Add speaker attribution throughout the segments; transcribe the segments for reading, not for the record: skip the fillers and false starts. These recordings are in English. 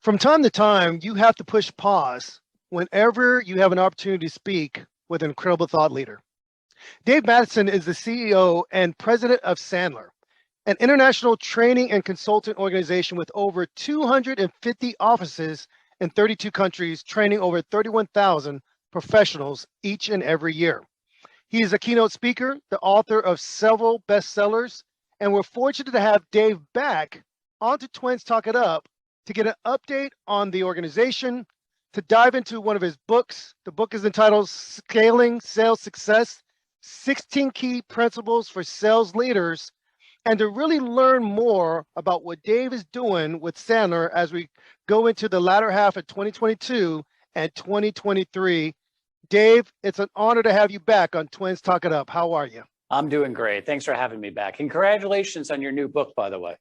Speaker 1: From time to time, you have to push pause whenever you have an opportunity to speak with an incredible thought leader. Dave Mattson is the CEO and president of Sandler, an international training and consultant organization with over 250 offices in 32 countries, training over 31,000 professionals each and every year. He is a keynote speaker, the author of several bestsellers, and we're fortunate to have Dave back onto Twins Talk It Up to get an update on the organization, to dive into one of his books. The book is entitled Scaling Sales Success, 16 Key Principles for Sales Leaders, and to really learn more about what Dave is doing with Sandler as we go into the latter half of 2022 and 2023. Dave, it's an honor to have you back on Twins Talk It Up. How are you?
Speaker 2: I'm doing great. Thanks for having me back. And congratulations on your new book, by the way.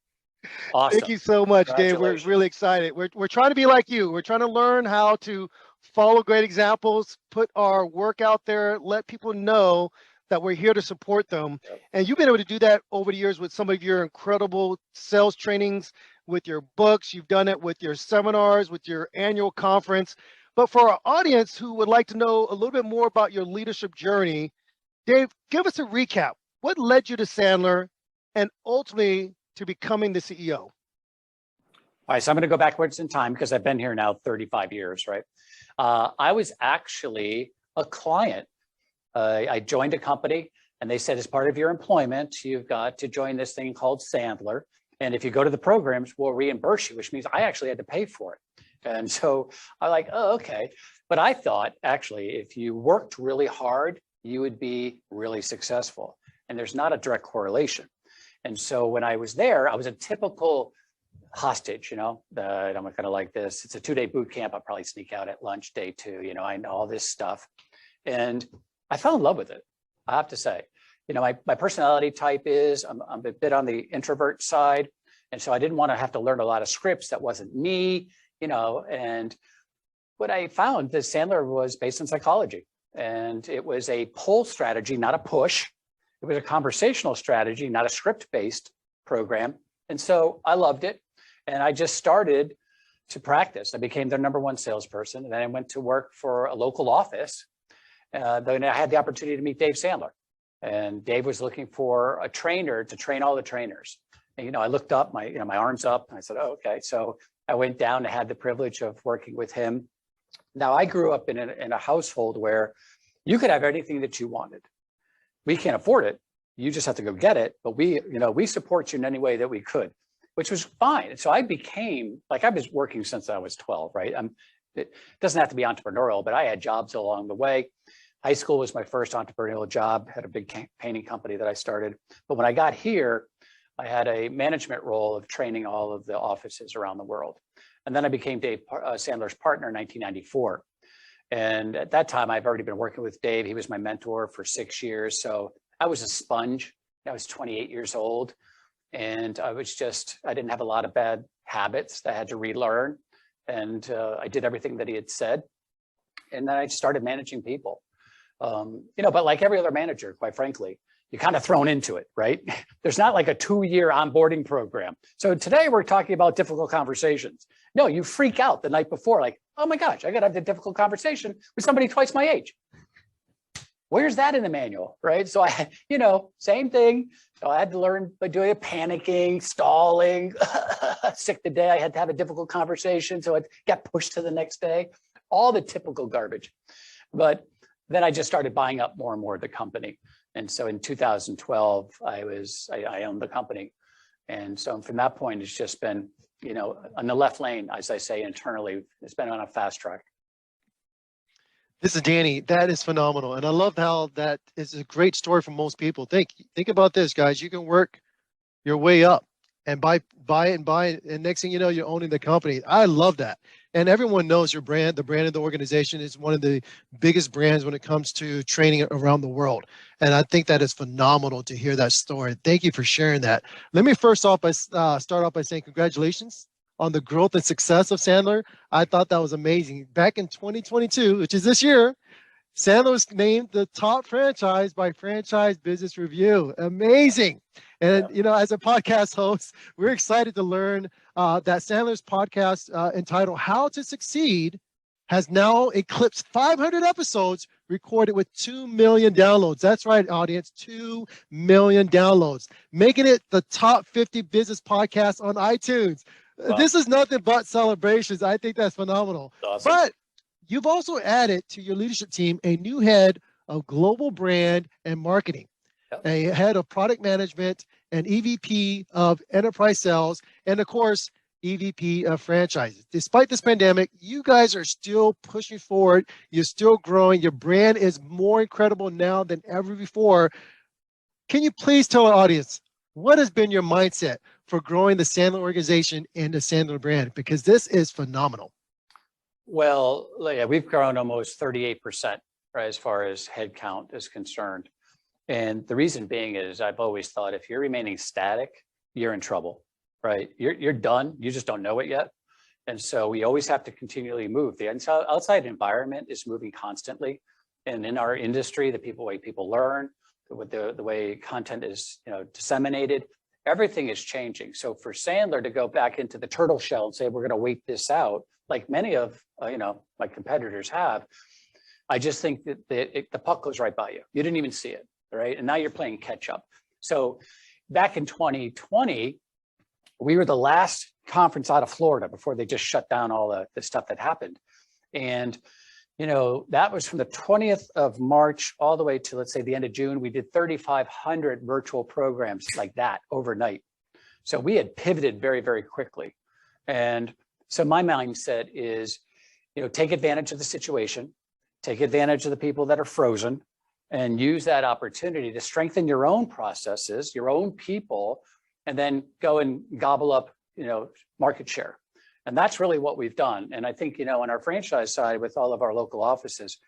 Speaker 2: Awesome.
Speaker 1: Thank you so much, Dave. We're really excited. We're trying to be like you. We're trying to learn how to follow great examples, put our work out there, let people know that we're here to support them.
Speaker 2: Yep.
Speaker 1: And you've been able to do that over the years with some of your incredible sales trainings, with your books. You've done it with your seminars, with your annual conference. But for our audience who would like to know a little bit more about your leadership journey, Dave, give us a recap. What led you to Sandler and ultimately to becoming the CEO?
Speaker 2: All right, so I'm going to go backwards in time because I've been here now 35 years, right? I was actually a client. I joined a company and they said, as part of your employment, you've got to join this thing called Sandler. And if you go to the programs, we'll reimburse you, which means I actually had to pay for it. And so I'm like, oh, okay. But I thought, actually, if you worked really hard, you would be really successful. And there's not a direct correlation. And so when I was there, I was a typical hostage, that I'm kind of like this. It's a 2-day boot camp. I'll probably sneak out at lunch day 2. I know all this stuff. And I fell in love with it, I have to say. My personality type is I'm a bit on the introvert side. And so I didn't want to have to learn a lot of scripts that wasn't me, and what I found that Sandler was based on psychology. And it was a pull strategy, not a push. It was a conversational strategy, not a script-based program. And so I loved it. And I just started to practice. I became their #1 salesperson. And then I went to work for a local office. Then I had the opportunity to meet Dave Sandler. And Dave was looking for a trainer to train all the trainers. And, I looked up, my arms up, and I said, oh, okay. So I went down and had the privilege of working with him. Now, I grew up in a household where you could have anything that you wanted. We can't afford it. You just have to go get it. But we support you in any way that we could, which was fine. So I became, I was working since I was 12, right? It doesn't have to be entrepreneurial, but I had jobs along the way. High school was my first entrepreneurial job, had a big painting company that I started. But when I got here, I had a management role of training all of the offices around the world. And then I became Dave Sandler's partner in 1994. And at that time, I've already been working with Dave. He was my mentor for 6 years. So I was a sponge. I was 28 years old. And I didn't have a lot of bad habits that I had to relearn. And I did everything that he had said. And then I started managing people. But like every other manager, quite frankly, you're kind of thrown into it, right? There's not like a 2-year onboarding program. So today we're talking about difficult conversations. No, you freak out the night before, like, oh my gosh, I got to have a difficult conversation with somebody twice my age. Where's that in the manual, right? So I had, same thing. So I had to learn by doing it, panicking, stalling, sick the day I had to have a difficult conversation. So it got pushed to the next day, all the typical garbage. But then I just started buying up more and more of the company. And so in 2012, I owned the company. And so from that point, it's just been, on the left lane, as I say internally, it's been on a fast track.
Speaker 1: This is Danny. That is phenomenal. And I love how that is a great story for most people. Think about this, guys. You can work your way up and buy it. And next thing you know, you're owning the company. I love that. And everyone knows your brand, the brand of the organization is one of the biggest brands when it comes to training around the world. And I think that is phenomenal to hear that story. Thank you for sharing that. Let me first off start off by saying congratulations on the growth and success of Sandler. I thought that was amazing. Back in 2022, which is this year, Sandler was named the top franchise by Franchise Business Review. Amazing. And,
Speaker 2: Yeah.
Speaker 1: you know, as a podcast host, we're excited to learn that Sandler's podcast entitled How to Succeed has now eclipsed 500 episodes recorded with 2 million downloads. That's right, audience, 2 million downloads, making it the top 50 business podcast on iTunes.
Speaker 2: Wow.
Speaker 1: This is nothing but celebrations. I think that's phenomenal.
Speaker 2: Awesome.
Speaker 1: But you've also added to your leadership team a new head of global brand and marketing,
Speaker 2: Yep.
Speaker 1: a head of product management, an EVP of enterprise sales, and of course, EVP of franchises. Despite this pandemic, you guys are still pushing forward. You're still growing. Your brand is more incredible now than ever before. Can you please tell our audience, what has been your mindset for growing the Sandler organization and the Sandler brand? Because this is phenomenal.
Speaker 2: Well, yeah, we've grown almost 38%, right, as far as headcount is concerned. And the reason being is I've always thought if you're remaining static, you're in trouble, right? You're done. You just don't know it yet. And so we always have to continually move. The outside environment is moving constantly. And in our industry, the way people learn, the way content is, disseminated, everything is changing. So for Sandler to go back into the turtle shell and say, we're going to wait this out, like many of, my competitors have, I just think that the puck goes right by you. You didn't even see it, right? And now you're playing catch up. So back in 2020, we were the last conference out of Florida before they just shut down all the stuff that happened. And, that was from the 20th of March all the way to, let's say, the end of June. We did 3,500 virtual programs like that overnight. So we had pivoted very, very quickly. And so my mindset is, take advantage of the situation, take advantage of the people that are frozen, and use that opportunity to strengthen your own processes, your own people, and then go and gobble up, market share. And that's really what we've done. And I think, on our franchise side with all of our local offices,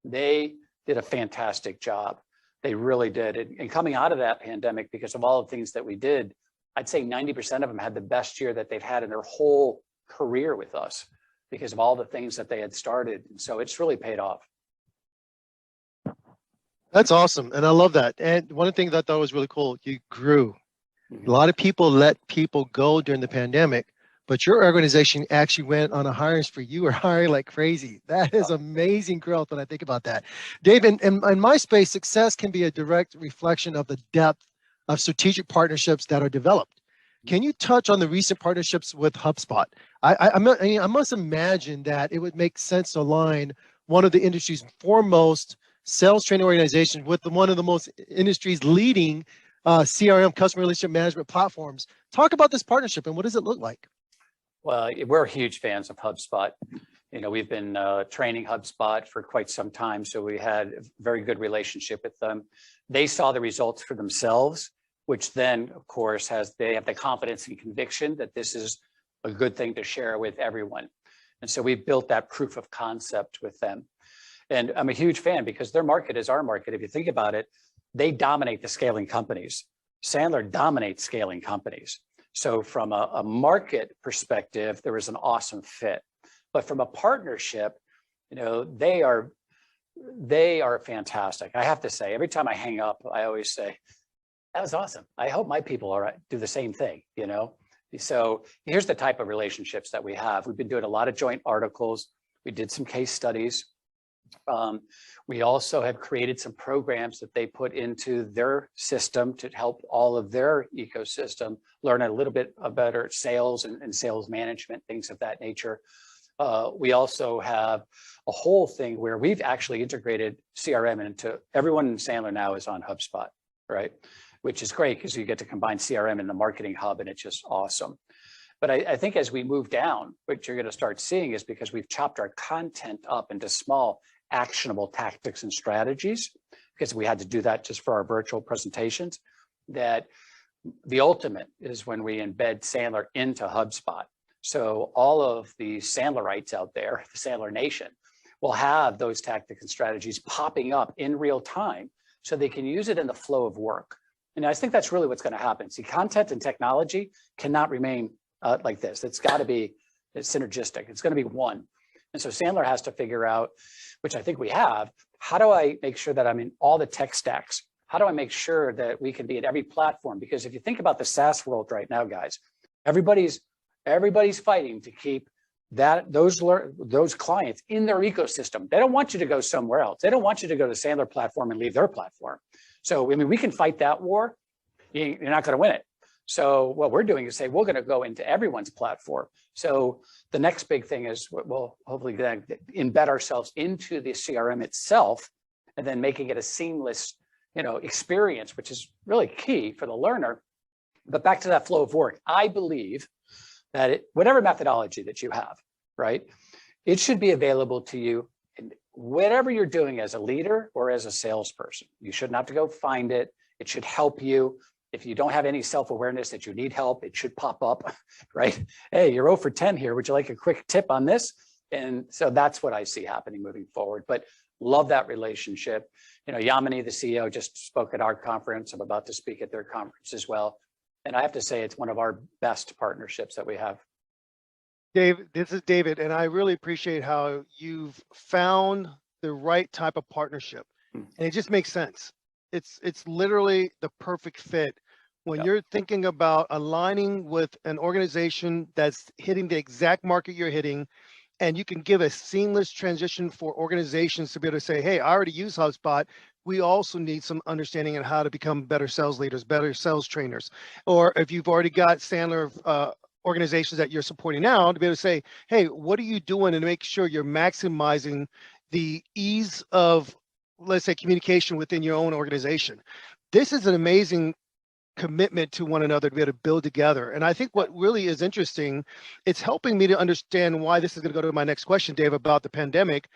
Speaker 2: they did a fantastic job. They really did. And coming out of that pandemic, because of all the things that we did, I'd say 90% of them had the best year that they've had in their whole career with us because of all the things that they had started. And so it's really paid off.
Speaker 1: That's awesome. And I love that. And one of the things I thought was really cool, you grew. A lot of people let people go during the pandemic, but your organization actually went on a hiring spree. You were hiring like crazy. That is amazing growth when I think about that. Dave, in my space, success can be a direct reflection of the depth of strategic partnerships that are developed. Can you touch on the recent partnerships with HubSpot? I must imagine that it would make sense to align one of the industry's foremost sales training organizations with one of the most industry's leading CRM, customer relationship management platforms. Talk about this partnership and what does it look like?
Speaker 2: Well, we're huge fans of HubSpot. We've been training HubSpot for quite some time, so we had a very good relationship with them. They saw the results for themselves, which then, of course, they have the confidence and conviction that this is a good thing to share with everyone. And so we built that proof of concept with them. And I'm a huge fan because their market is our market. If you think about it, they dominate the scaling companies. Sandler dominates scaling companies. So from a market perspective, there was an awesome fit. But from a partnership, they are fantastic. I have to say, every time I hang up, I always say, that was awesome. I hope my people do the same thing, So here's the type of relationships that we have. We've been doing a lot of joint articles. We did some case studies. We also have created some programs that they put into their system to help all of their ecosystem learn a little bit better sales and sales management, things of that nature. We also have a whole thing where we've actually integrated CRM into everyone in Sandler now is on HubSpot, right? Which is great because you get to combine CRM and the marketing hub, and it's just awesome. But I think as we move down, what you're going to start seeing is because we've chopped our content up into small actionable tactics and strategies, because we had to do that just for our virtual presentations, that the ultimate is when we embed Sandler into HubSpot. So all of the Sandlerites out there, the Sandler Nation, will have those tactics and strategies popping up in real time so they can use it in the flow of work. And I think that's really what's going to happen. See, content and technology cannot remain like this. It's got to be synergistic. It's going to be one. And so Sandler has to figure out, which I think we have, how do I make sure that I'm in all the tech stacks? How do I make sure that we can be at every platform? Because if you think about the SaaS world right now, guys, everybody's fighting to keep those clients in their ecosystem. They don't want you to go somewhere else. They don't want you to go to the Sandler platform and leave their platform. So, I mean, we can fight that war. You're not going to win it. So what we're doing is say, we're going to go into everyone's platform. So the next big thing is we'll hopefully then embed ourselves into the CRM itself, and then making it a seamless, experience, which is really key for the learner. But back to that flow of work, I believe that whatever methodology that you have, right, it should be available to you in whatever you're doing as a leader or as a salesperson. You shouldn't have to go find it. It should help you. If you don't have any self-awareness that you need help, it should pop up, right? Hey, you're 0 for 10 here. Would you like a quick tip on this? And so that's what I see happening moving forward. But love that relationship. Yamini, the CEO, just spoke at our conference. I'm about to speak at their conference as well. And I have to say, it's one of our best partnerships that we have.
Speaker 1: Dave, this is David, and I really appreciate how you've found the right type of partnership. And it just makes sense. It's literally the perfect fit when you're thinking about aligning with an organization that's hitting the exact market you're hitting, and you can give a seamless transition for organizations to be able to say, hey, I already use HubSpot. We also need some understanding on how to become better sales leaders, better sales trainers. Or if you've already got Sandler organizations that you're supporting now, to be able to say, hey, what are you doing to make sure you're maximizing the ease of, let's say, communication within your own organization? This is an amazing commitment to one another to be able to build together. And I think what really is interesting, it's helping me to understand why this is going to go to my next question, Dave, about the pandemic.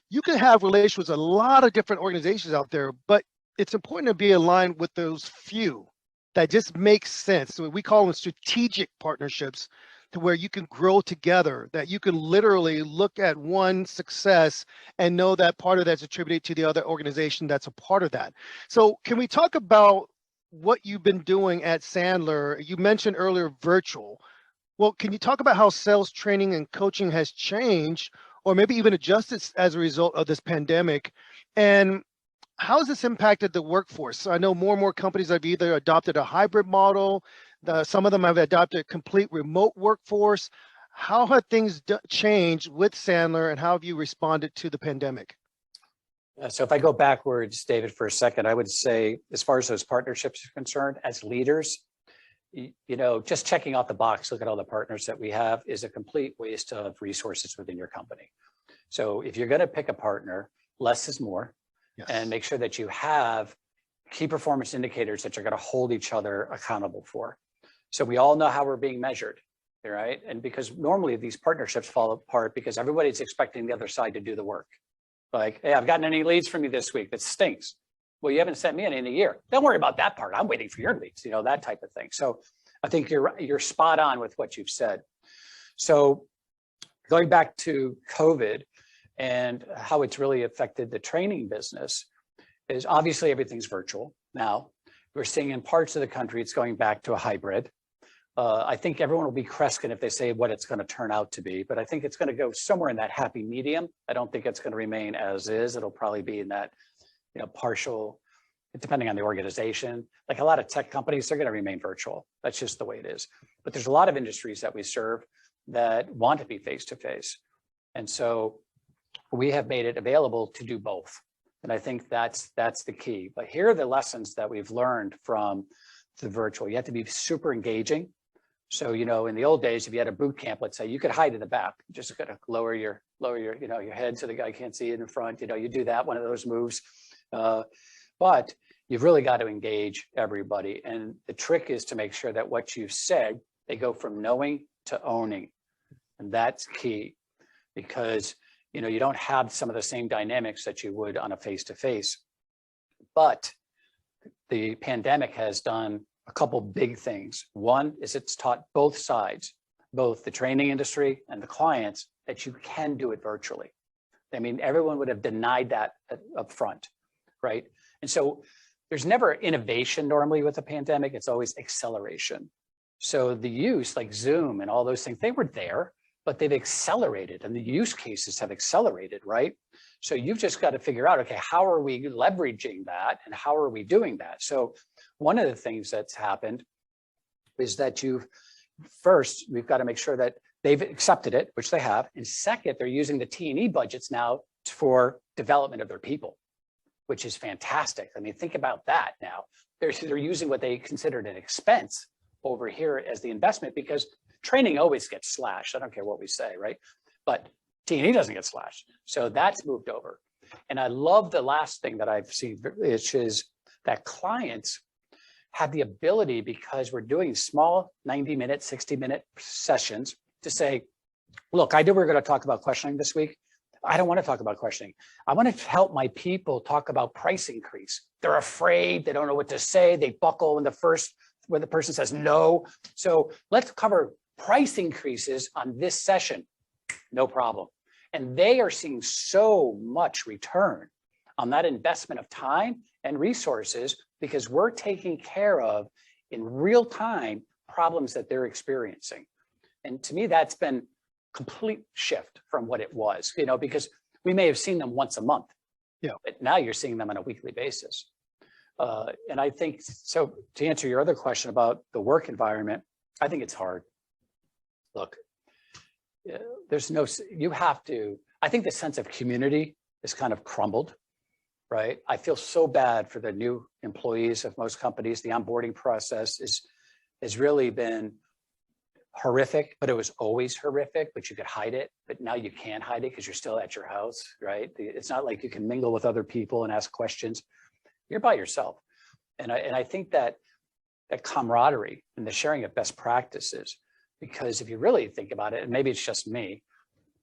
Speaker 1: You can have relations with a lot of different organizations out there, but it's important to be aligned with those few that just make sense. So we call them strategic partnerships, to where you can grow together, that you can literally look at one success and know that part of that's attributed to the other organization that's a part of that. So can we talk about what you've been doing at Sandler? You mentioned earlier virtual. Well, can you talk about how sales training and coaching has changed, or maybe even adjusted as a result of this pandemic? And how has this impacted the workforce? I know more and more companies have either adopted a hybrid model, some of them have adopted a complete remote workforce. How have things changed with Sandler, and how have you responded to the pandemic?
Speaker 2: So if I go backwards, David, for a second, I would say, as far as those partnerships are concerned, as leaders, just checking off the box, look at all the partners that we have, is a complete waste of resources within your company. So if you're going to pick a partner, less is more. Yes. And make sure that you have key performance indicators that you're going to hold each other accountable for. So we all know how we're being measured, right? And because normally these partnerships fall apart because everybody's expecting the other side to do the work. Like, hey, I've gotten any leads from you this week. That stinks. Well, you haven't sent me any in a year. Don't worry about that part. I'm waiting for your leads, that type of thing. So I think you're spot on with what you've said. So going back to COVID and how it's really affected the training business is obviously everything's virtual now. We're seeing in parts of the country, it's going back to a hybrid. I think everyone will be Kreskin if they say what it's going to turn out to be, but I think it's going to go somewhere in that happy medium. I don't think it's going to remain as is. It'll probably be in that, partial, depending on the organization. Like a lot of tech companies, they're going to remain virtual. That's just the way it is. But there's a lot of industries that we serve that want to be face-to-face. And so we have made it available to do both. And I think that's the key. But here are the lessons that we've learned from the virtual. You have to be super engaging. So, in the old days, if you had a boot camp, let's say, you could hide in the back. You just got to lower your your head so the guy can't see it in front. You do that, one of those moves. But you've really got to engage everybody. And the trick is to make sure that what you've said, they go from knowing to owning. And that's key, because you don't have some of the same dynamics that you would on a face-to-face. But the pandemic has done a couple big things. One is it's taught both sides, both the training industry and the clients, that you can do it virtually. I mean, everyone would have denied that up front, right? And so there's never innovation normally with a pandemic. It's always acceleration. So the use, like Zoom and all those things, they were there, but they've accelerated and the use cases have accelerated, right? So you've just got to figure out, okay, how are we leveraging that and how are we doing that? So one of the things that's happened is that we've got to make sure that they've accepted it, which they have. And second, they're using the T&E budgets now for development of their people, which is fantastic. I mean, think about that now. They're using what they considered an expense over here as the investment, because training always gets slashed. I don't care what we say, right? But T&E doesn't get slashed. So that's moved over. And I love the last thing that I've seen, which is that clients have the ability, because we're doing small 90-minute, 60-minute sessions, to say, look, I know we're going to talk about questioning this week. I don't want to talk about questioning. I want to help my people talk about price increase. They're afraid. They don't know what to say. They buckle when the person says no. So let's cover price increases on this session. No problem. And they are seeing so much return on that investment of time and resources, because we're taking care of in real time problems that they're experiencing. And to me, that's been complete shift from what it was, because we may have seen them once a month. Yeah. But now you're seeing them on a weekly basis. And I think, so to answer your other question about the work environment, I think it's hard. Look, I think the sense of community is kind of crumbled, right? I feel so bad for the new employees of most companies. The onboarding process has really been horrific, but it was always horrific, but you could hide it. But now you can't hide it because you're still at your house, right? It's not like you can mingle with other people and ask questions. You're by yourself. And I think that camaraderie and the sharing of best practices, because if you really think about it, and maybe it's just me,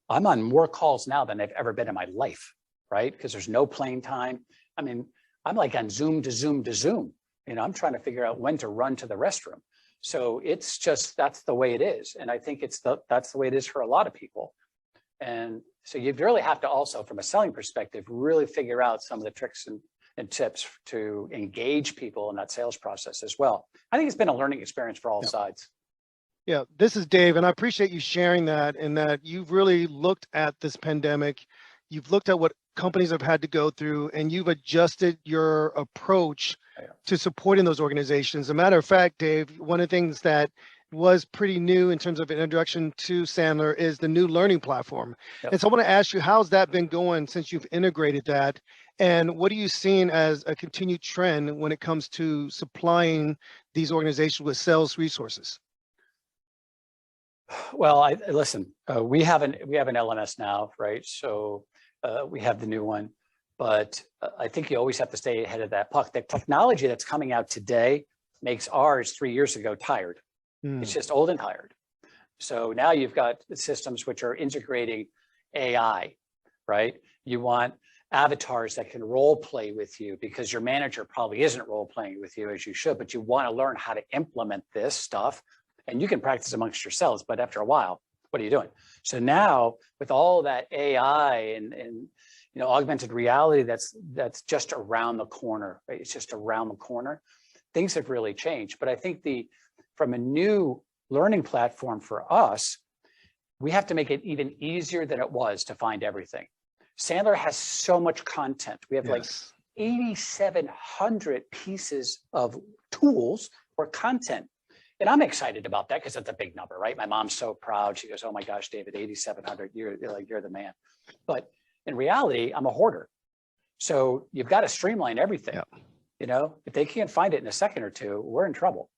Speaker 2: I'm on more calls now than I've ever been in my life, right? Because there's no plane time. I mean, I'm like on Zoom to Zoom to Zoom. I'm trying to figure out when to run to the restroom. So it's just, that's the way it is. And I think that's the way it is for a lot of people. And so you really have to also, from a selling perspective, really figure out some of the tricks and tips to engage people in that sales process as well. I think it's been a learning experience for all sides.
Speaker 1: Yeah, this is Dave, and I appreciate you sharing that, and that you've really looked at this pandemic. You've looked at what companies have had to go through, and you've adjusted your approach to supporting those organizations. As a matter of fact, Dave, one of the things that was pretty new in terms of an introduction to Sandler is the new learning platform. Yep. And so I want to ask you, how's that been going since you've integrated that? And what are you seeing as a continued trend when it comes to supplying these organizations with sales resources?
Speaker 2: Well, listen, we have an LMS now, right? So we have the new one, but I think you always have to stay ahead of that puck. The technology that's coming out today makes ours 3 years ago tired. It's just old and tired. So now you've got systems which are integrating AI, right? You want avatars that can role play with you, because your manager probably isn't role playing with you as you should, but you want to learn how to implement this stuff. And you can practice amongst yourselves, but after a while, what are you doing? So now with all that AI and augmented reality that's just around the corner, right? It's just around the corner. Things have really changed. But I think from a new learning platform for us, we have to make it even easier than it was to find everything. Sandler has so much content. We have like 8,700 pieces of tools or content. And I'm excited about that because it's a big number, right? My mom's so proud. She goes, "Oh my gosh, David, 8,700, you're the man." But in reality, I'm a hoarder. So you've got to streamline everything. Yep. If they can't find it in a second or two, we're in trouble.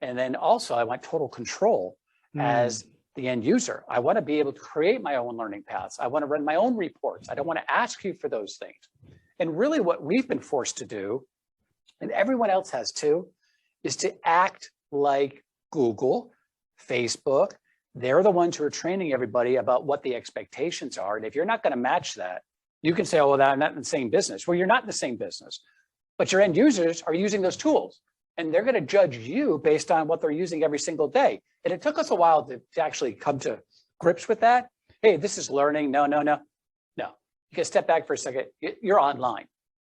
Speaker 2: And then also I want total control as the end user. I want to be able to create my own learning paths. I want to run my own reports. I don't want to ask you for those things. And really what we've been forced to do, and everyone else has too, is to act like Google, Facebook. They're the ones who are training everybody about what the expectations are. And if you're not going to match that, you can say, "Oh, well, I'm not in the same business." Well, you're not in the same business, but your end users are using those tools, and they're going to judge you based on what they're using every single day. And it took us a while to actually come to grips with that. Hey, this is learning. No. You can step back for a second. You're online.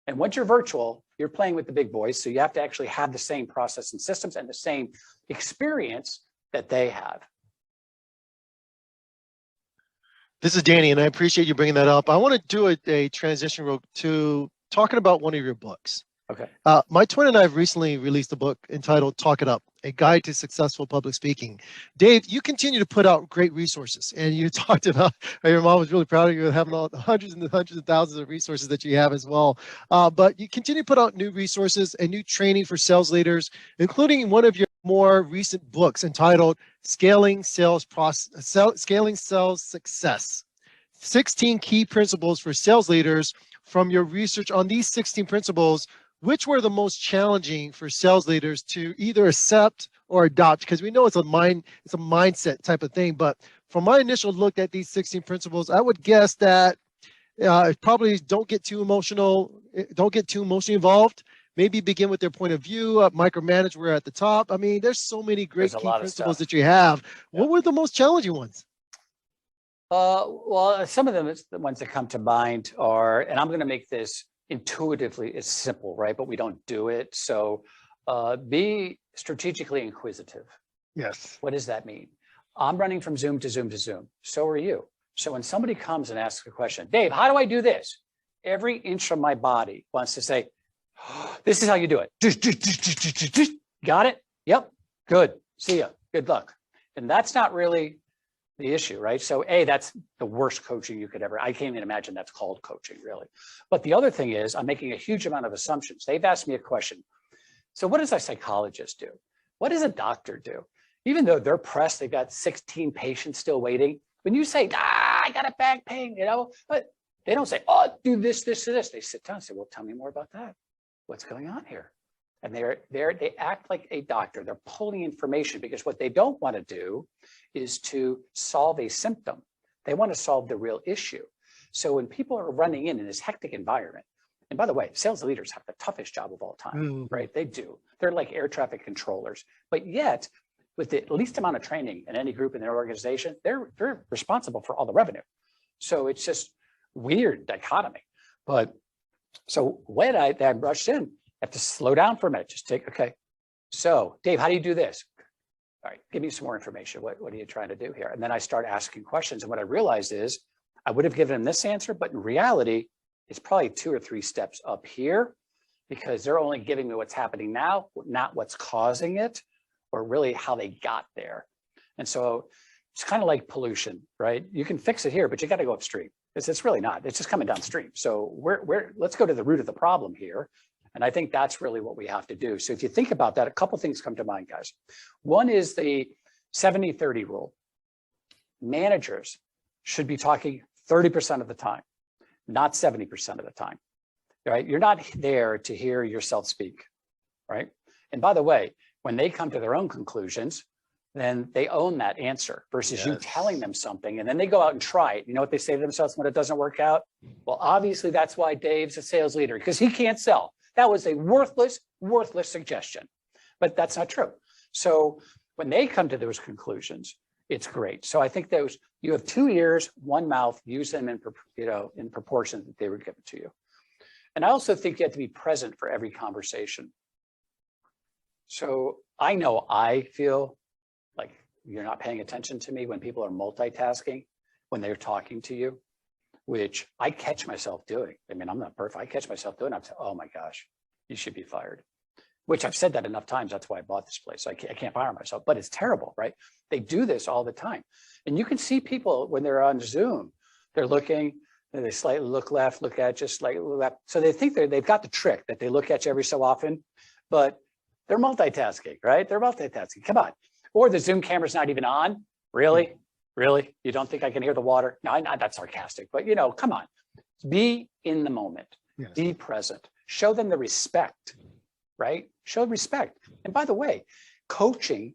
Speaker 2: And once you're virtual, you're playing with the big boys. So you have to actually have the same process and systems and the same experience that they have.
Speaker 3: This is Danny, and I appreciate you bringing that up. I want to do a transition to talking about one of your books.
Speaker 2: Okay.
Speaker 3: My twin and I have recently released a book entitled Talk It Up, A Guide to Successful Public Speaking. Dave, you continue to put out great resources, and you talked about your mom was really proud of you having all the hundreds and hundreds of thousands of resources that you have as well. But you continue to put out new resources and new training for sales leaders, including one of your more recent books entitled Scaling Sales Success. 16 key principles for sales leaders. From your research on these 16 principles, which were the most challenging for sales leaders to either accept or adopt? Because we know it's a mindset type of thing. But from my initial look at these 16 principles, I would guess that probably don't get too emotionally involved. Maybe begin with their point of view, micromanage where at the top. I mean, there's so many great key principles that you have. What were the most challenging ones?
Speaker 2: Well, some of them, the ones that come to mind are, and I'm going to make this intuitively, it's simple, right? But we don't do it. So be strategically inquisitive.
Speaker 1: Yes.
Speaker 2: What does that mean? I'm running from Zoom to Zoom to Zoom. So are you. So when somebody comes and asks a question, Dave, how do I do this? Every inch of my body wants to say, oh, this is how you do it. Got it? Yep. Good. See ya. Good luck. And that's not really the issue, right? So that's the worst coaching you could ever, I can't even imagine that's called coaching, really. But the other thing is I'm making a huge amount of assumptions. They've asked me a question. So what does a psychologist do? What does a doctor do? Even though they're pressed, they've got 16 patients still waiting. When you say, I got a back pain, but they don't say, oh, do this, this, or this. They sit down and say, well, tell me more about that. What's going on here? And they act like a doctor. They're pulling information because what they don't want to do is to solve a symptom. They want to solve the real issue. So when people are running in this hectic environment, and by the way, sales leaders have the toughest job of all time, right? They do. They're like air traffic controllers. But yet, with the least amount of training in any group in their organization, they're responsible for all the revenue. So it's just weird dichotomy. But so when I rushed in, I have to slow down for a minute. Just okay. So Dave, how do you do this? All right, give me some more information. What are you trying to do here? And then I start asking questions. And what I realized is I would have given him this answer, but in reality, it's probably 2 or 3 steps up here because they're only giving me what's happening now, not what's causing it, or really how they got there. And so it's kind of like pollution, right? You can fix it here, but you got to go upstream. It's really not. It's just coming downstream. So let's go to the root of the problem here. And I think that's really what we have to do. So if you think about that, a couple of things come to mind, guys. One is the 70-30 rule. Managers should be talking 30% of the time, not 70% of the time, right? You're not there to hear yourself speak, right? And by the way, when they come to their own conclusions, then they own that answer versus you telling them something and then they go out and try it. You know what they say to themselves when it doesn't work out? Well, obviously that's why Dave's a sales leader because he can't sell. That was a worthless suggestion, but that's not true. So when they come to those conclusions, it's great. So I think you have 2 ears, 1 mouth, use them in proportion that they were given to you. And I also think you have to be present for every conversation. So I know I feel like you're not paying attention to me when people are multitasking, when they're talking to you, which I catch myself doing. I mean, I'm not perfect. I catch myself doing. I'm saying, oh my gosh, you should be fired, which I've said that enough times. That's why I bought this place. I can't fire myself, but it's terrible, right? They do this all the time. And you can see people when they're on Zoom, they're looking, and they slightly look left, look at just slightly left. So they think they've got the trick that they look at you every so often, but they're multitasking, right? They're multitasking. Come on. Or the Zoom camera's not even on. Really? Really? You don't think I can hear the water? No, that's sarcastic, but come on. Be in the moment. Yes. Be present. Show them the respect, right? Show respect. And by the way, coaching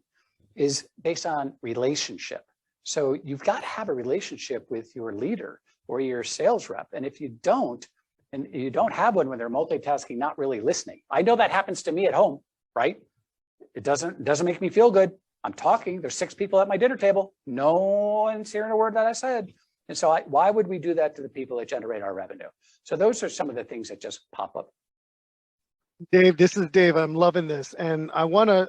Speaker 2: is based on relationship. So you've got to have a relationship with your leader or your sales rep. And if you don't, and you don't have one when they're multitasking, not really listening. I know that happens to me at home, right? It doesn't make me feel good. I'm talking, there's 6 people at my dinner table. No one's hearing a word that I said. And so why would we do that to the people that generate our revenue? So those are some of the things that just pop up.
Speaker 1: Dave, this is Dave. I'm loving this. And I want to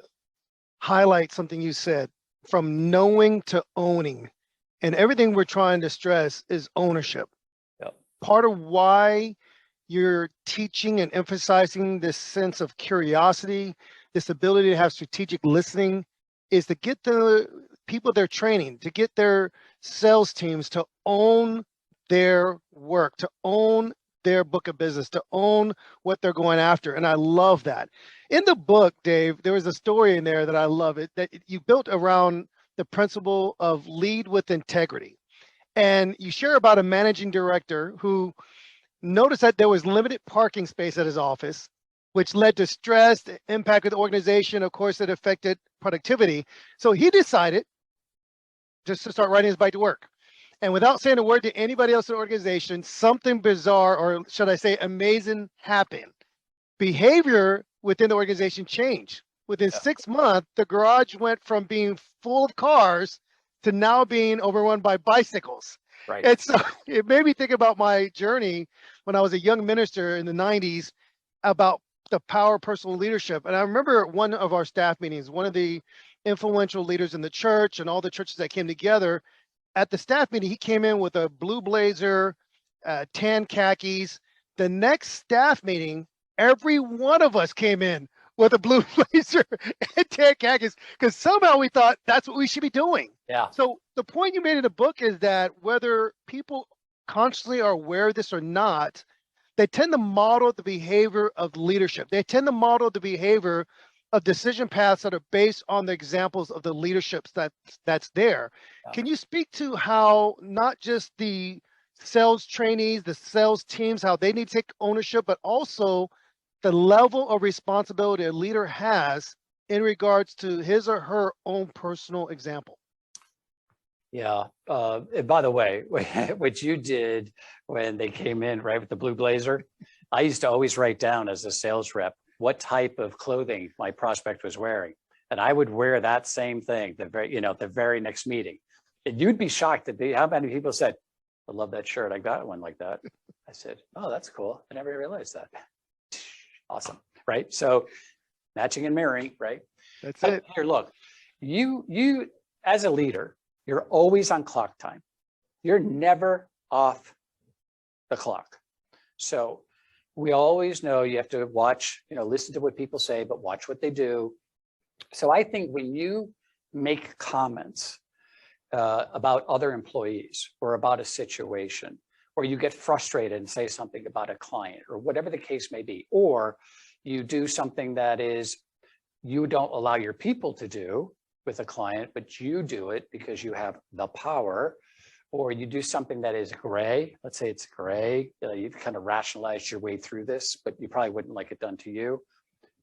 Speaker 1: highlight something you said, from knowing to owning. And everything we're trying to stress is ownership.
Speaker 2: Yep.
Speaker 1: Part of why you're teaching and emphasizing this sense of curiosity, this ability to have strategic listening, is to get the people they're training, to get their sales teams to own their work, to own their book of business, to own what they're going after. And I love that. In the book, Dave, there was a story in there that I love it, that you built around the principle of lead with integrity. And you share about a managing director who noticed that there was limited parking space at his office, which led to stress, impact with the organization. Of course, it affected productivity. So he decided just to start riding his bike to work. And without saying a word to anybody else in the organization, something bizarre, or should I say amazing, happened. Behavior within the organization changed. Within 6 months, the garage went from being full of cars to now being overrun by bicycles.
Speaker 2: Right.
Speaker 1: And so it made me think about my journey when I was a young minister in the 90s about the power of personal leadership. And I remember at one of our staff meetings, one of the influential leaders in the church and all the churches that came together, at the staff meeting, he came in with a blue blazer, tan khakis. The next staff meeting, every one of us came in with a blue blazer and tan khakis, because somehow we thought that's what we should be doing.
Speaker 2: Yeah.
Speaker 1: So the point you made in the book is that whether people consciously are aware of this or not, they tend to model the behavior of leadership. They tend to model the behavior of decision paths that are based on the examples of the leaderships that's there.
Speaker 2: Yeah.
Speaker 1: Can you speak to how not just the sales trainees, the sales teams, how they need to take ownership, but also the level of responsibility a leader has in regards to his or her own personal example?
Speaker 2: Yeah. And by the way, what you did when they came in, right, with the blue blazer, I used to always write down as a sales rep what type of clothing my prospect was wearing. And I would wear that same thing the very next meeting. And you'd be shocked at how many people said, I love that shirt. I got one like that. I said, oh, that's cool. I never realized that. Awesome. Right. So matching and mirroring, right?
Speaker 1: That's it.
Speaker 2: Here, look, you as a leader, you're always on clock time. You're never off the clock. So we always know you have to watch, listen to what people say, but watch what they do. So I think when you make comments about other employees or about a situation, or you get frustrated and say something about a client or whatever the case may be, or you do something that is you don't allow your people to do with a client, but you do it because you have the power, or you do something that is gray. Let's say it's gray. You've kind of rationalized your way through this, but you probably wouldn't like it done to you.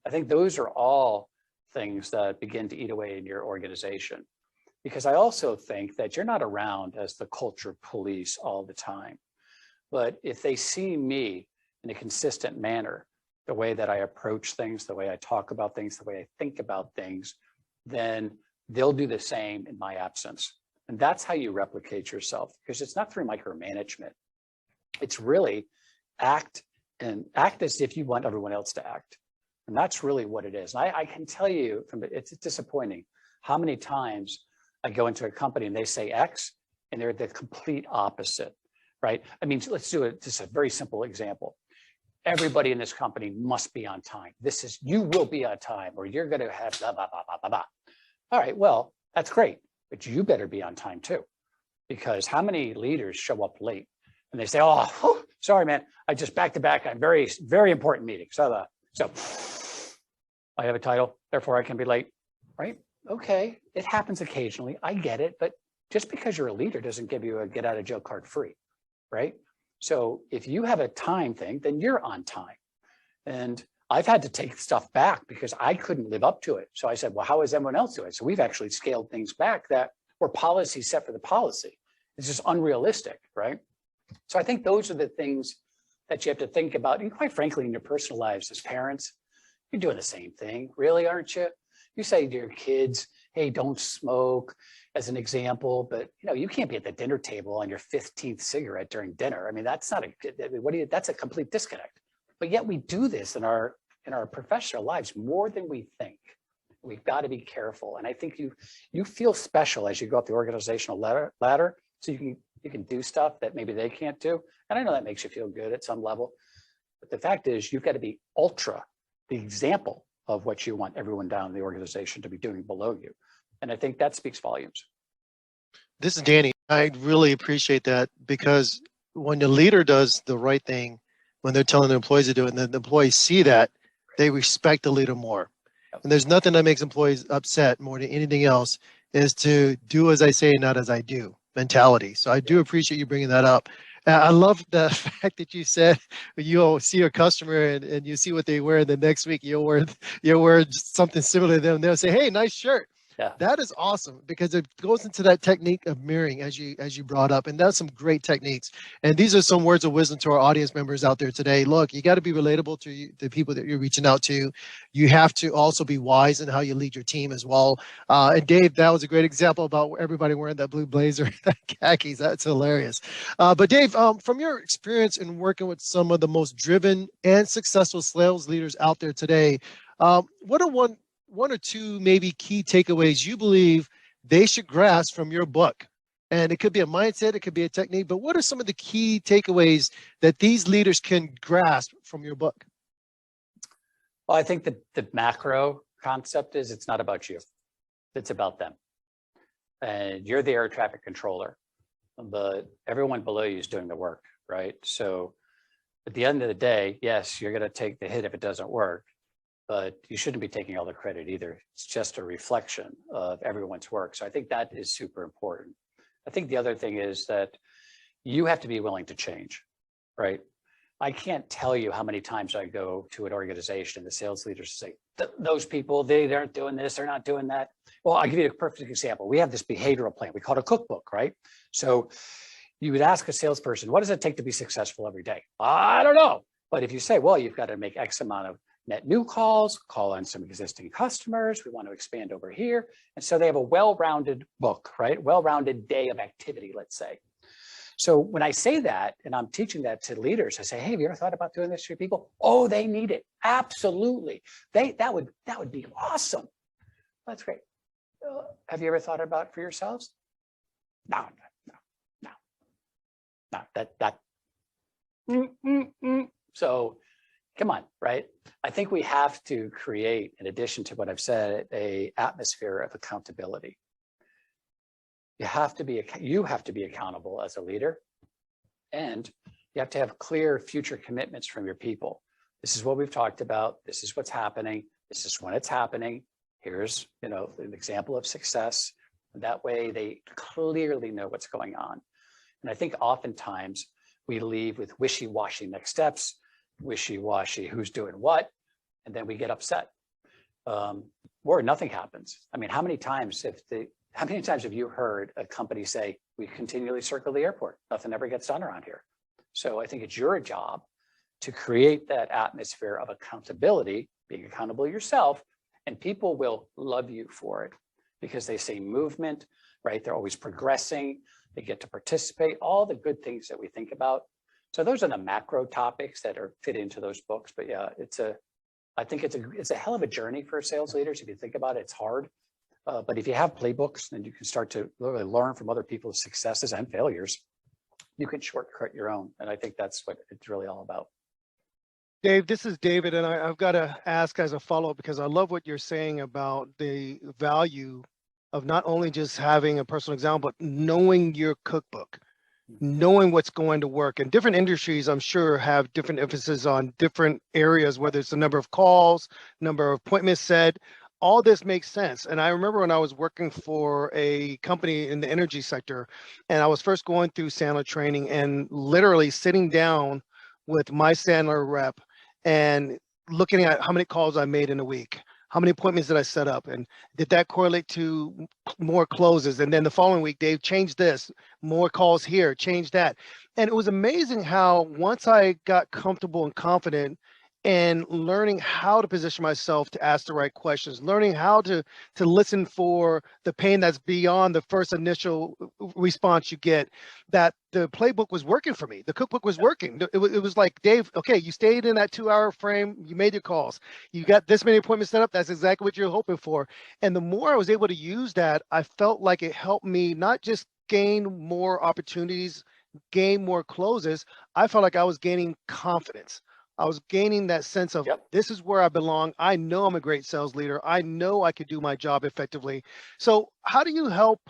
Speaker 2: I think those are all things that begin to eat away in your organization. Because I also think that you're not around as the culture police all the time. But if they see me in a consistent manner, the way that I approach things, the way I talk about things, the way I think about things, then they'll do the same in my absence. And that's how you replicate yourself, because it's not through micromanagement. It's really act as if you want everyone else to act. And that's really what it is. And I can tell you, it's disappointing how many times I go into a company and they say X and they're the complete opposite, right? I mean, let's do it. Just a very simple example. Everybody in this company must be on time. You will be on time, or you're going to have blah, blah, blah, blah, blah, blah. All right, well, that's great, but you better be on time too, because how many leaders show up late and they say, oh, sorry, man, I just back to back, I'm very, very important meeting. So I have a title, therefore I can be late, right? Okay, it happens occasionally. I get it, but just because you're a leader doesn't give you a get out of jail card free, right? So if you have a time thing, then you're on time. And I've had to take stuff back because I couldn't live up to it. So I said, well, how is everyone else doing it? So we've actually scaled things back that were policy set for the policy. It's just unrealistic, right? So I think those are the things that you have to think about. And quite frankly, in your personal lives as parents, you're doing the same thing, really, aren't you? You say to your kids, hey, don't smoke, as an example, but you can't be at the dinner table on your 15th cigarette during dinner. I mean, that's a complete disconnect. But yet we do this in our professional lives more than we think. We've got to be careful. And I think you feel special as you go up the organizational ladder so you can do stuff that maybe they can't do. And I know that makes you feel good at some level, but the fact is you've got to be the example of what you want everyone down in the organization to be doing below you. And I think that speaks volumes.
Speaker 3: This is Danny. I really appreciate that, because when the leader does the right thing, when they're telling the employees to do it, and the employees see that, they respect the leader more. And there's nothing that makes employees upset more than anything else, is to do as I say, not as I do mentality. So I do appreciate you bringing that up. I love the fact that you said you'll see a customer and you see what they wear, and the next week you'll wear something similar to them. They'll say, "Hey, nice shirt."
Speaker 2: Yeah.
Speaker 3: That is awesome, because it goes into that technique of mirroring, as you brought up, and that's some great techniques. And these are some words of wisdom to our audience members out there today. Look, you got to be relatable to the people that you're reaching out to. You have to also be wise in how you lead your team as well. And Dave, that was a great example about everybody wearing that blue blazer, that khakis. That's hilarious. But Dave, from your experience in working with some of the most driven and successful sales leaders out there today, what are one or two maybe key takeaways you believe they should grasp from your book? And it could be a mindset, it could be a technique, but what are some of the key takeaways that these leaders can grasp from your book?
Speaker 2: Well, I think the macro concept is it's not about you, it's about them. And you're the air traffic controller, but everyone below you is doing the work, right? So at the end of the day, yes, you're going to take the hit if it doesn't work, but you shouldn't be taking all the credit either. It's just a reflection of everyone's work. So I think that is super important. I think the other thing is that you have to be willing to change, right? I can't tell you how many times I go to an organization and the sales leaders say, those people, they aren't doing this, they're not doing that. Well, I'll give you a perfect example. We have this behavioral plan. We call it a cookbook, right? So you would ask a salesperson, what does it take to be successful every day? I don't know. But if you say, well, you've got to make X amount of net new calls, call on some existing customers, we want to expand over here. And so they have a well-rounded book, right? Well-rounded day of activity, let's say. So when I say that, and I'm teaching that to leaders, I say, hey, have you ever thought about doing this for your people? Oh, they need it. Absolutely. That would be awesome. That's great. Have you ever thought about it for yourselves? No. So come on, right? I think we have to create, in addition to what I've said, an atmosphere of accountability. You have to be accountable as a leader, and you have to have clear future commitments from your people. This is what we've talked about. This is what's happening. This is when it's happening. Here's, an example of success. That way they clearly know what's going on. And I think oftentimes we leave with wishy-washy next steps, wishy-washy who's doing what, and then we get upset. Or nothing happens. I mean, how many times have you heard a company say, we continually circle the airport, nothing ever gets done around here? So I think it's your job to create that atmosphere of accountability, being accountable yourself, and people will love you for it because they see movement, right? They're always progressing, they get to participate, all the good things that we think about. So those are the macro topics that are fit into those books. But yeah, I think it's a hell of a journey for sales leaders. If you think about it, it's hard. But if you have playbooks, then you can start to really learn from other people's successes and failures. You can shortcut your own. And I think that's what it's really all about.
Speaker 1: Dave, this is David, and I've got to ask as a follow-up, because I love what you're saying about the value of not only just having a personal example, but knowing your cookbook, knowing what's going to work. And different industries, I'm sure, have different emphasis on different areas, whether it's the number of calls, number of appointments set. All this makes sense. And I remember when I was working for a company in the energy sector, and I was first going through Sandler training and literally sitting down with my Sandler rep and looking at how many calls I made in a week, how many appointments did I set up, and did that correlate to more closes? And then the following week, Dave, changed this, more calls here, change that. And it was amazing how once I got comfortable and confident and learning how to position myself to ask the right questions, learning how to listen for the pain that's beyond the first initial response you get, that the playbook was working for me. The cookbook was working. It was like, Dave, okay, you stayed in that 2-hour frame, you made your calls, you got this many appointments set up, that's exactly what you're hoping for. And the more I was able to use that, I felt like it helped me not just gain more opportunities, gain more closes, I felt like I was gaining confidence. I was gaining that sense of this is where I belong. I know I'm a great sales leader. I know I could do my job effectively. So how do you help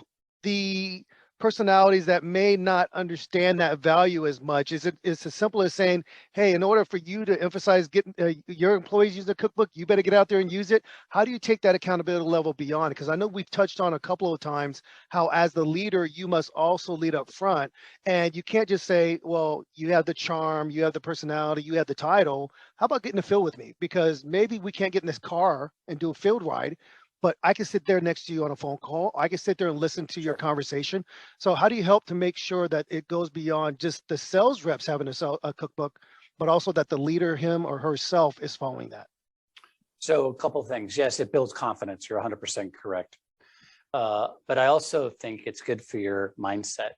Speaker 1: the personalities that may not understand that value as much? It's as simple as saying, hey, in order for you to emphasize getting your employees use the cookbook, you better get out there and use it. How do you take that accountability level beyond? Because I know we've touched on a couple of times how as the leader, you must also lead up front. And you can't just say, well, you have the charm, you have the personality, you have the title. How about getting a field with me? Because maybe we can't get in this car and do a field ride, but I can sit there next to you on a phone call. I can sit there and listen to your conversation. So how do you help to make sure that it goes beyond just the sales reps having a cookbook, but also that the leader, him or herself, is following that?
Speaker 2: So a couple of things. Yes, it builds confidence. You're 100% correct. But I also think it's good for your mindset.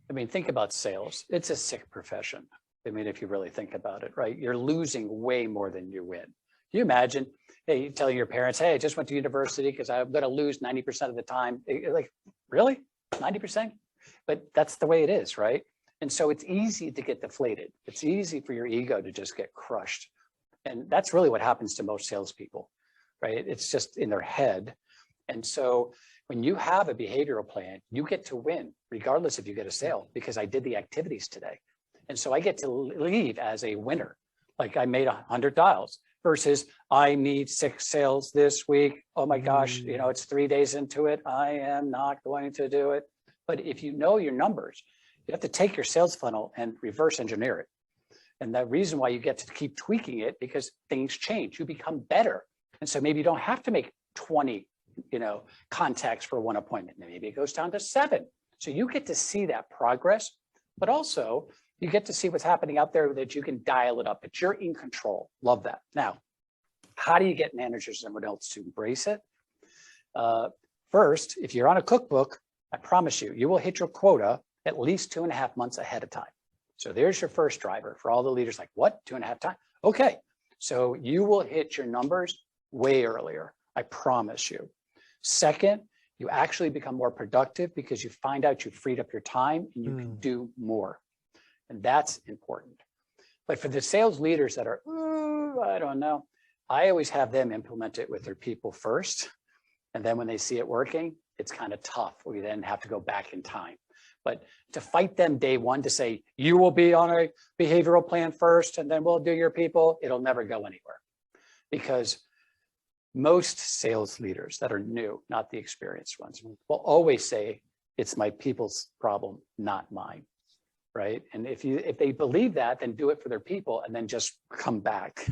Speaker 2: I mean, think about sales. It's a sick profession. I mean, if you really think about it, right? You're losing way more than you win. Can you imagine, hey, you telling your parents, hey, I just went to university because I'm going to lose 90% of the time. You're like, really? 90%? But that's the way it is, right? And so it's easy to get deflated. It's easy for your ego to just get crushed. And that's really what happens to most salespeople, right? It's just in their head. And so when you have a behavioral plan, you get to win regardless if you get a sale, because I did the activities today. And so I get to leave as a winner. Like I made 100 dials versus I need 6 sales this week. Oh my gosh, you know, it's 3 days into it. I am not going to do it. But if you know your numbers, you have to take your sales funnel and reverse engineer it. And the reason why you get to keep tweaking it, because things change, you become better. And so maybe you don't have to make 20, contacts for one appointment. Maybe it goes down to 7. So you get to see that progress, but also you get to see what's happening out there that you can dial it up, but you're in control. Love that. Now, how do you get managers and everyone else to embrace it? First, if you're on a cookbook, I promise you, you will hit your quota at least 2.5 months ahead of time. So there's your first driver for all the leaders like, what, 2.5 times? Okay, so you will hit your numbers way earlier, I promise you. Second, you actually become more productive because you find out you freed up your time and you can do more. And that's important. But for the sales leaders that are, I don't know, I always have them implement it with their people first. And then when they see it working, it's kind of tough. We then have to go back in time. But to fight them day one to say, you will be on a behavioral plan first, and then we'll do your people, it'll never go anywhere. Because most sales leaders that are new, not the experienced ones, will always say, it's my people's problem, not mine. Right? And if they believe that, then do it for their people and then just come back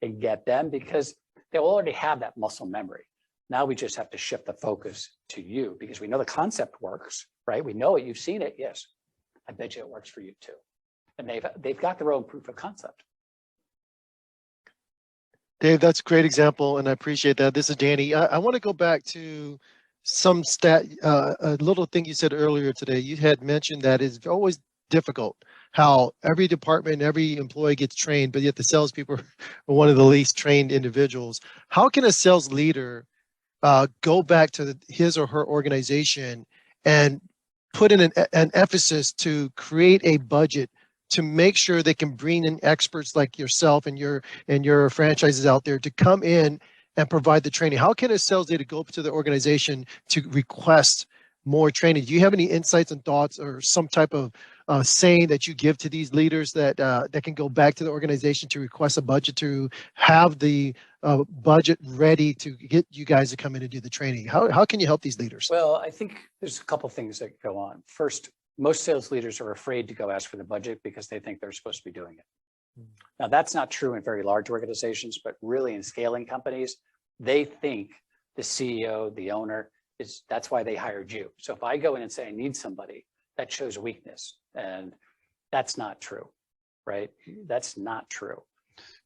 Speaker 2: and get them, because they'll already have that muscle memory. Now we just have to shift the focus to you because we know the concept works, right? We know it, you've seen it. Yes, I bet you it works for you too. And they've got their own proof of concept.
Speaker 3: Dave, that's a great example, and I appreciate that. This is Danny. I want to go back to some a little thing you said earlier today. You had mentioned that it's always difficult how every department, every employee gets trained, but yet the salespeople are one of the least trained individuals. How can a sales leader go back to his or her organization and put in an emphasis to create a budget to make sure they can bring in experts like yourself and your franchises out there to come in and provide the training? How can a sales leader go up to the organization to request more training? Do you have any insights and thoughts or some type of saying that you give to these leaders that can go back to the organization to request a budget, to have the budget ready to get you guys to come in and do the training? How can you help these leaders?
Speaker 2: Well, I think there's a couple things that go on. First, most sales leaders are afraid to go ask for the budget because they think they're supposed to be doing it. Now, that's not true in very large organizations, but really in scaling companies, they think the CEO, the owner, that's why they hired you. So if I go in and say I need somebody, that shows weakness, and that's not true, right? That's not true.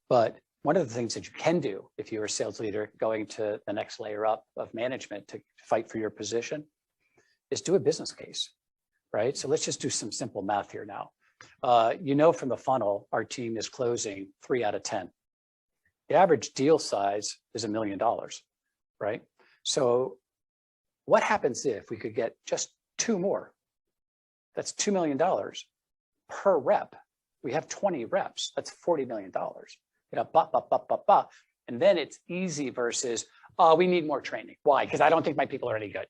Speaker 2: But one of the things that you can do if you're a sales leader going to the next layer up of management to fight for your position is do a business case, right? So let's just do some simple math here now. From the funnel, our team is closing 3 out of 10. The average deal size is $1 million, right? So what happens if we could get just 2 more That's $2 million per rep. We have 20 reps. That's $40 million. You know, bah, bah, bah, bah, bah. And then it's easy versus, oh, we need more training. Why? Because I don't think my people are any good.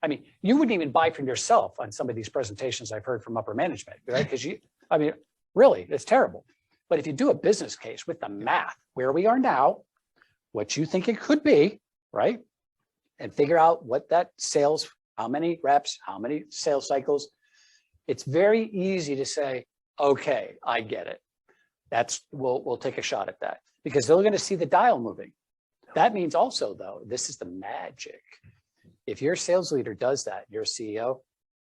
Speaker 2: I mean, you wouldn't even buy from yourself on some of these presentations I've heard from upper management, right? Because I mean, really, it's terrible. But if you do a business case with the math, where we are now, what you think it could be, right? And figure out what that sales, how many reps, how many sales cycles, it's very easy to say, okay, I get it. We'll take a shot at that because they're going to see the dial moving. That means also, though, this is the magic. If your sales leader does that, your CEO,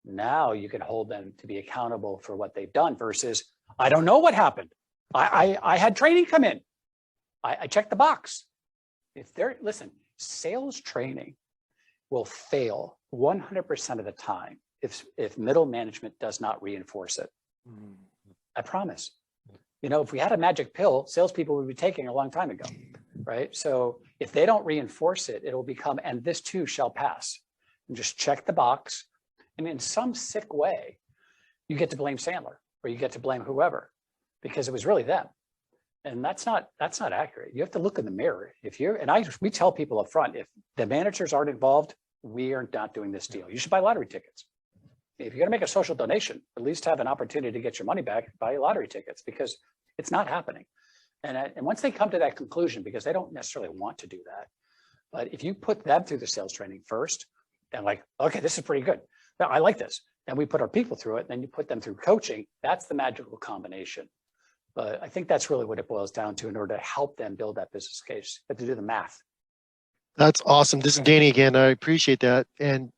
Speaker 2: now you can hold them to be accountable for what they've done versus, I don't know what happened. I had training come in. I checked the box. Listen, sales training will fail 100% of the time if middle management does not reinforce it. I promise. You know, if we had a magic pill, salespeople would be taking a long time ago, right? So if they don't reinforce it, it'll become, and this too shall pass. And just check the box. And in some sick way, you get to blame Sandler or you get to blame whoever because it was really them. And that's not accurate. You have to look in the mirror. We tell people up front, if the managers aren't involved, we are not doing this deal. You should buy lottery tickets. If you're going to make a social donation, at least have an opportunity to get your money back, buy lottery tickets because it's not happening. And once they come to that conclusion, because they don't necessarily want to do that, but if you put them through the sales training first, and like, okay, this is pretty good. Now, I like this. And we put our people through it, and then you put them through coaching. That's the magical combination. But I think that's really what it boils down to in order to help them build that business case, but to do the math.
Speaker 3: That's awesome. This is Danny again. I appreciate that. And,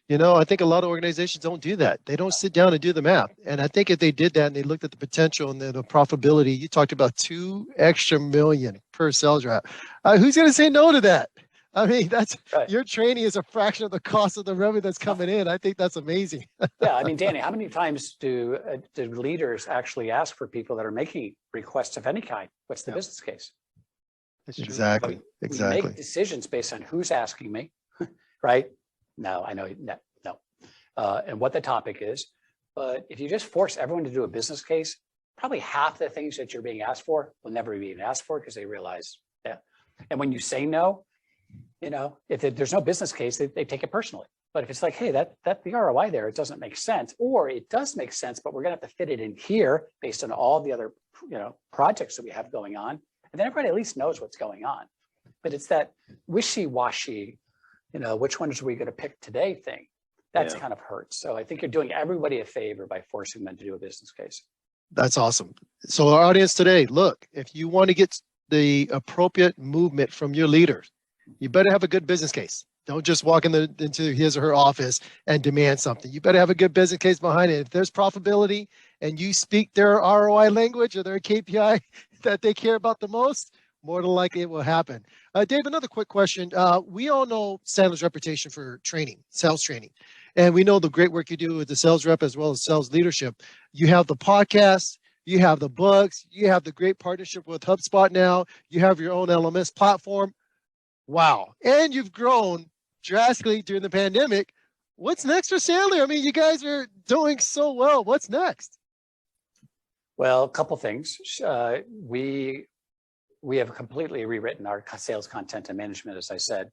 Speaker 3: you know, I think a lot of organizations don't do that. They don't sit down and do the math. And I think if they did that and they looked at the potential and the profitability, you talked about $2 extra million per sales rep. Who's going to say no to that? I mean, that's right. Your training is a fraction of the cost of the revenue that's coming in. I think that's amazing.
Speaker 2: Yeah, I mean, Danny, how many times do leaders actually ask for people that are making requests of any kind? What's the business case?
Speaker 3: Exactly.
Speaker 2: We make decisions based on who's asking me, right? No, I know, no. And what the topic is. But if you just force everyone to do a business case, probably half the things that you're being asked for will never be asked for because they realize, yeah. And when you say no, you know, if there's no business case, they take it personally. But if it's like, hey, that the ROI there, it doesn't make sense, or it does make sense, but we're going to have to fit it in here based on all the other, you know, projects that we have going on. And then everybody at least knows what's going on. But it's that wishy-washy, you know, which ones are we going to pick today thing? That's kind of hurts. So I think you're doing everybody a favor by forcing them to do a business case. That's awesome.
Speaker 3: So our audience today, look, if you want to get the appropriate movement from your leaders, you better have a good business case. Don't just walk into his or her office and demand something. You better have a good business case behind it. If there's profitability and you speak their ROI language or their KPI that they care about the most, more than likely it will happen. Dave, another quick question. We all know Sandler's reputation for training, sales training, and we know the great work you do with the sales rep as well as sales leadership. You have the podcast, you have the books, you have the great partnership with HubSpot now, you have your own LMS platform. Wow. And you've grown drastically during the pandemic. What's next for Sandler? I mean, you guys are doing so well. What's next?
Speaker 2: Well, a couple things. We have completely rewritten our sales content and management, as I said,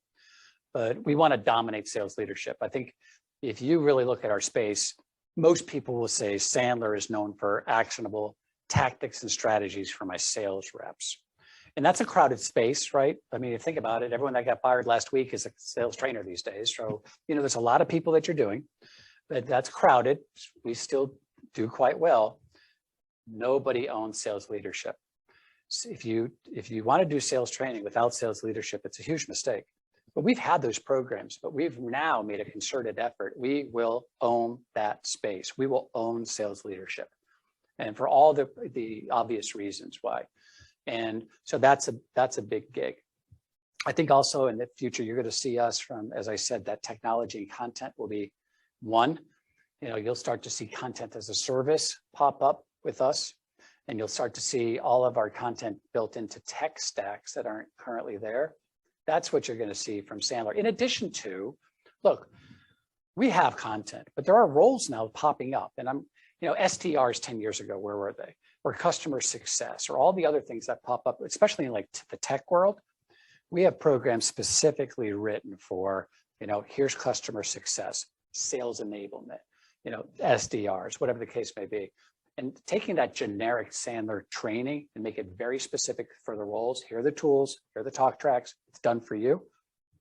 Speaker 2: but we want to dominate sales leadership. I think if you really look at our space, most people will say Sandler is known for actionable tactics and strategies for my sales reps. And that's a crowded space, right? I mean, think about it. Everyone that got fired last week is a sales trainer these days. So, you know, there's a lot of people that you're doing, but that's crowded. We still do quite well. Nobody owns sales leadership. So if you want to do sales training without sales leadership, it's a huge mistake. But we've had those programs, but we've now made a concerted effort. We will own that space. We will own sales leadership. And for all the obvious reasons why. And so that's a big gig. I think also in the future, you're going to see us from, as I said, that technology and content will be one. You know, you'll start to see content as a service pop up with us, and you'll start to see all of our content built into tech stacks that aren't currently there. That's what you're going to see from Sandler. In addition to, look, We have content, but there are roles now popping up. And STRs 10 years ago, where were they? Or customer success, or all the other things that pop up, especially in like the tech world. We have programs specifically written for, here's customer success, sales enablement, SDRs, whatever the case may be. And taking that generic Sandler training and make it very specific for the roles. Here are the tools, here are the talk tracks, it's done for you.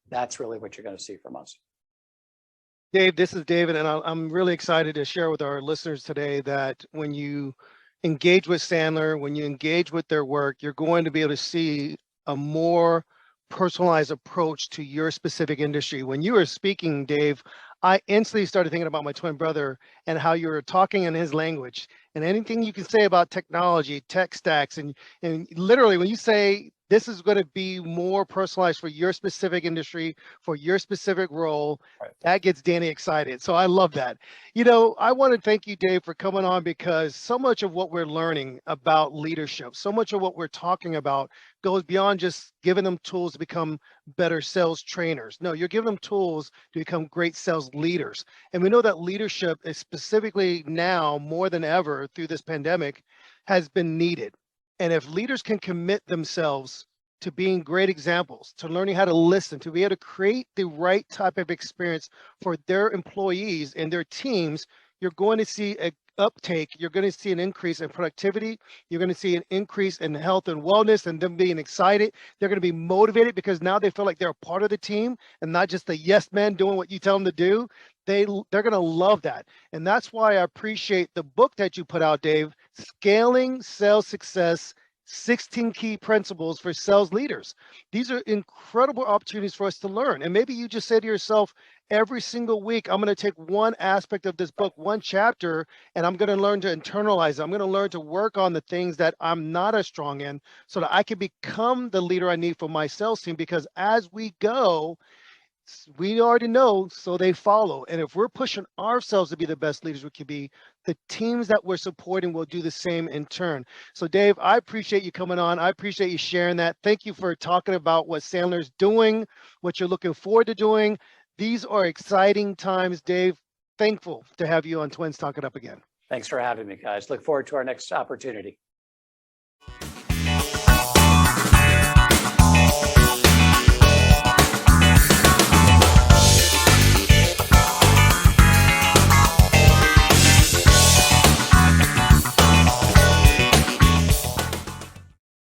Speaker 2: That's really what you're going to see from us.
Speaker 1: Dave, this is David, and I'm really excited to share with our listeners today that when you engage with Sandler, when you engage with their work, you're going to be able to see a more personalized approach to your specific industry. When you were speaking, Dave, I instantly started thinking about my twin brother and how you were talking in his language, and anything you can say about technology, tech stacks, and literally when you say this is going to be more personalized for your specific industry, for your specific role,
Speaker 2: Right.
Speaker 1: That gets Danny excited. So I love that. I want to thank you, Dave, for coming on, because so much of what we're learning about leadership, so much of what we're talking about goes beyond just giving them tools to become better sales trainers. No, you're giving them tools to become great sales leaders. And we know that leadership is specifically now more than ever through this pandemic has been needed. And if leaders can commit themselves to being great examples, to learning how to listen, to be able to create the right type of experience for their employees and their teams, you're going to see an uptake. You're going to see an increase in productivity. You're going to see an increase in health and wellness and them being excited. They're going to be motivated because now they feel like they're a part of the team and not just the yes man doing what you tell them to do. They're going to love that. And that's why I appreciate the book that you put out, Dave, Scaling Sales Success, 16 Key Principles for Sales Leaders. These are incredible opportunities for us to learn. And maybe you just say to yourself, every single week, I'm going to take one aspect of this book, one chapter, and I'm going to learn to internalize it. I'm going to learn to work on the things that I'm not as strong in so that I can become the leader I need for my sales team. Because as we go, we already know, so they follow. And if we're pushing ourselves to be the best leaders we can be, the teams that we're supporting will do the same in turn. So Dave, I appreciate you coming on. I appreciate you sharing that. Thank you for talking about what Sandler's doing, what you're looking forward to doing. These are exciting times, Dave. Thankful to have you on Twins Talk It Up again.
Speaker 2: Thanks for having me, guys. Look forward to our next opportunity.